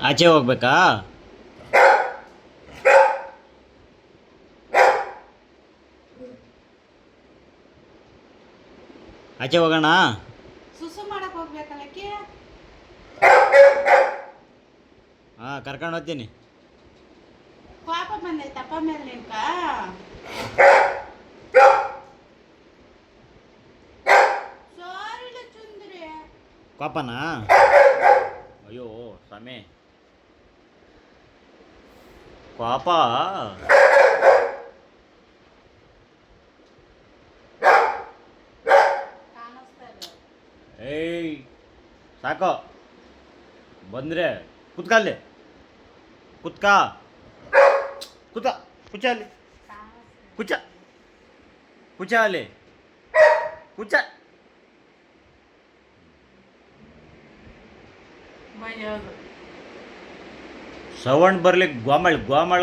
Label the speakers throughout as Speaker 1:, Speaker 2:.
Speaker 1: ಆಚೆ ಹೋಗ್ಬೇಕಾ? ಆಚೆ ಹೋಗೋಣ.
Speaker 2: ಸುಸು ಮಾಡಕ್ ಹೋಗ್ಬೇಕಲ್ಲಕ್ಕೆ.
Speaker 1: ಹಾಂ, ಕರ್ಕೊಂಡು ಹೋಗ್ತೀನಿ.
Speaker 2: ಪಾಪ ಬಂದೈತಪ್ಪ ಮೇಲೆ ನಿನ್ಕ. ಸಾರಿಲ್ಲ ಚುಂದ್ರಿ.
Speaker 1: ಕೋಪನಾ? ಅಯ್ಯೋ ಸ್ವಾಮಿ, ಕೋಪ.
Speaker 2: ಕಾಣಿಸ್ತಾ ಇಲ್ಲ.
Speaker 1: ಏಯ್ ಸಾಕು, ಬಂದರೆ ಕುತ್ಕಲ್ಲಿ, ಕುತ್ಕ ಕುತ ಕುಚ್ಚ ಅಲ್ಲಿ, ಕುಚ್ಚ ಕುಚ್ಚ ಅಲ್ಲಿ, ಕುಚ್ಚ.
Speaker 2: ಬೈಯೋದು.
Speaker 1: ಸೌಂಡ್ ಬರ್ಲಿಕ್ಕೆ ಗೋಮಳ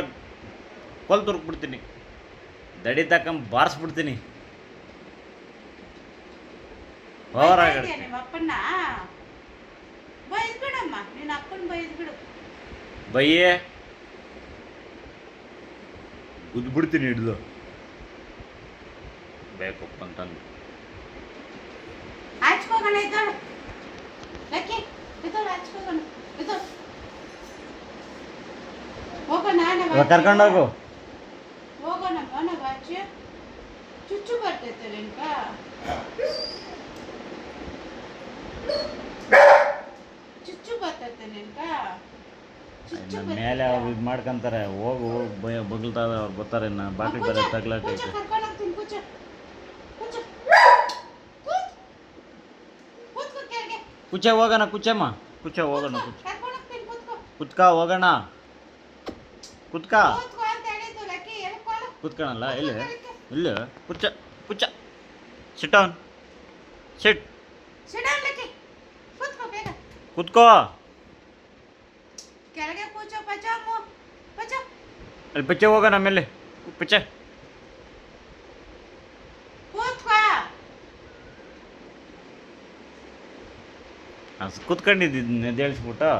Speaker 1: ಕೊಲ್ ತುರ್ಕ್ಬಿಡ್ತೀನಿ, ದಡಿ ತಕ್ಕಂಬ ಬಾರಿಸ್ಬಿಡ್ತೀನಿ.
Speaker 2: ಬೈತಾ ನಿಮ್ಮ ಅಪ್ಪನ್ನ ಬೈದ್ ಬಿಡಮ್ಮ. ನಿನ್ನ ಅಪ್ಪನ ಬೈದ್ ಬಿಡು.
Speaker 1: ಬಯ್ಯೇ ಗುದ್ಬಿಡ್ತೀನಿ ಹಿಡ್ದು, ಬೇಕಪ್ಪ ಅಂತಂದು.
Speaker 2: ಆಚ್ಕೋಗೋಣ ಇದ್ದೋಳು. ಲಕ್ಕಿ ಇದ್ದೋಳು ಆಚ್ಕೋಗೋಣ. ಇದ್ದೋಳು ಹೋಗೋಣ.
Speaker 1: ಕರ್ಕೊಂಡೋಗು.
Speaker 2: ಹೋಗೋಣ ಮನೆಗೆ ಆಚೆ. ಚುಚ್ಚು ಬರ್ತೈತೆ ನಿನ್ಕ. ಚುಚ್ಚು ಬರ್ತೈತೆ ನಿನ್ಕ. ಚುಚ್ಚು
Speaker 1: ಮೇಲೆ ಅವ್ರು ಇದು ಮಾಡ್ಕೊಂತಾರೆ. ಹೋಗು ಬಗ್ಲ್ತಾವೆ, ಅವ್ರು ಬರ್ತಾರೆ. ನಾ ಬಾಕ್ಲಿ ಬೇರೆ ತಗ್ಲಾಕೈತೆ.
Speaker 2: ಕರ್ಕೊಂಡೋಗ್ತೀನಿ. ಕೂಚು ಕೂಚು ಕೂತ್ಕೋ ಕೆಳಗೆ.
Speaker 1: ಕುಚ್ಚೆ ಹೋಗೋಣ, ಕುಚ್ಚಮ್ಮ, ಕುಚ್ಚೆ ಹೋಗೋಣ, ಕುಚ್ಚ
Speaker 2: ಕರ್ಕೊಂಡೋಗ್ತೀನಿ. ಕೂತ್ಕೋ
Speaker 1: ಕುತ್ಕ ಹೋಗೋಣ, ಕುತ್ಕ
Speaker 2: ಕೂತ್ಕೋ ಅಂತ ಹೇಳಿದ್ದು ಲಕ್ಕಿ. ಎಲ್ಕೊಳ್ಳು.
Speaker 1: ಕುತ್ಕೊಳಲ್ಲ. ಇಲ್ಲಿ ಇಲ್ಲ, ಕುಚ್ಚ ಕುಚ್ಚ. ಸಿಟ್ ಡೌನ್, ಸಿಟ್.
Speaker 2: ಸಿಡನ್ ಲಕ್ಕಿ. ಕೂತ್ಕೋ ಬೇಗ.
Speaker 1: ಕುತ್ಕೋ.
Speaker 2: ಕೆಳಗೆ ಕೂಚೋ. ಪಚಾಮು ಪಚ.
Speaker 1: ಅಲ್ಲಿ ಪಚ್ಚೆ ಹೋಗೋಣ ಆಮೇಲೆ. ಪಚ್ಚೆ
Speaker 2: ಕೂತ್ಕೋ.
Speaker 1: ಕೂತ್ಕೊಂಡಿದ್ದು ಎದ್ದೇಳಿಸ್ಬಿಟ್ಟು.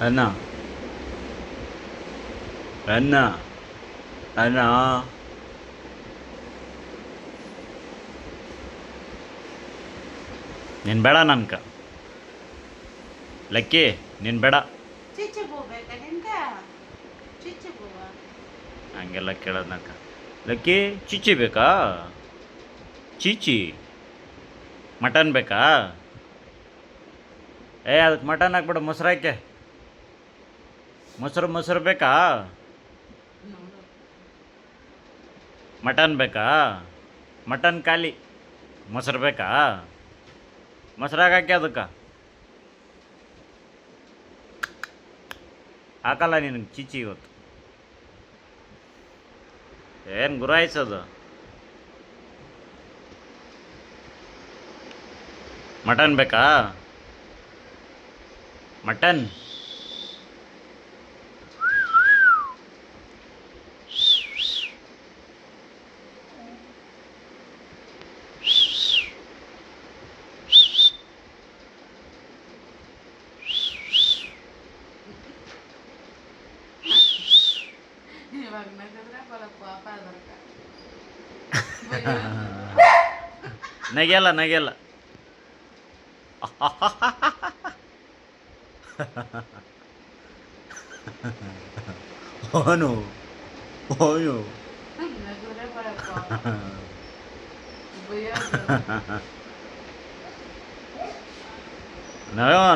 Speaker 1: ಅನ್ನ ಅನ್ನ ಅನ್ನ ನೀನು ಬೇಡ ನನ್ಕ. ಲಕ್ಕಿ ನೀನು ಬೇಡ.
Speaker 2: ಚಿಚ್ಚು ಹೋಗ್ಬೇಕಾ ನಿನ್ಕ? ಚಿಚ್ಚು ಹೋಗ.
Speaker 1: ಹಂಗೆಲ್ಲ ಕೇಳೋದು ನನ್ಕ. ಲಕ್ಕಿ ಚಿಚ್ಚಿ ಬೇಕಾ? ಚೀಚಿ ಮಟನ್ ಬೇಕಾ? ಅದಕ್ಕೆ ಮಟನ್ ಹಾಕ್ಬಿಡು, ಮೊಸರು ಹಾಕಿ. ಮೊಸರು ಬೇಕಾ? ಮಟನ್ ಬೇಕಾ? ಮಟನ್ ಖಾಲಿ. ಮೊಸರು ಬೇಕಾ? ಮೊಸರಾಗ ಹಾಕಿ ಅದಕ್ಕೆ. ಹಾಕಲ್ಲ ನಿನಗೆ ಚೀಚಿ ಇವತ್ತು. ಏನು ಗುರಾಯಿಸೋದು? ಮಟನ್ ಬೇಕಾ? ಮಟನ್
Speaker 2: ಇವಾಗ ನಗದ್ರೆ ಬರ ಪಾಪ ಅದರ್ಕ.
Speaker 1: ನಗೆಯಲ್ಲ. ಓನು
Speaker 2: ನಗದ್ರೆ ಬರ ಪಾಪ.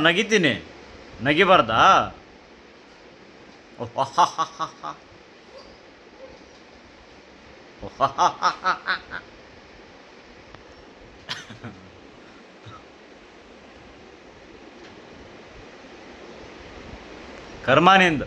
Speaker 1: ನಗಿತೀನಿ, ನಗಿಬಾರ್ದಾ? ಕರ್ಮ ನಿಂದು.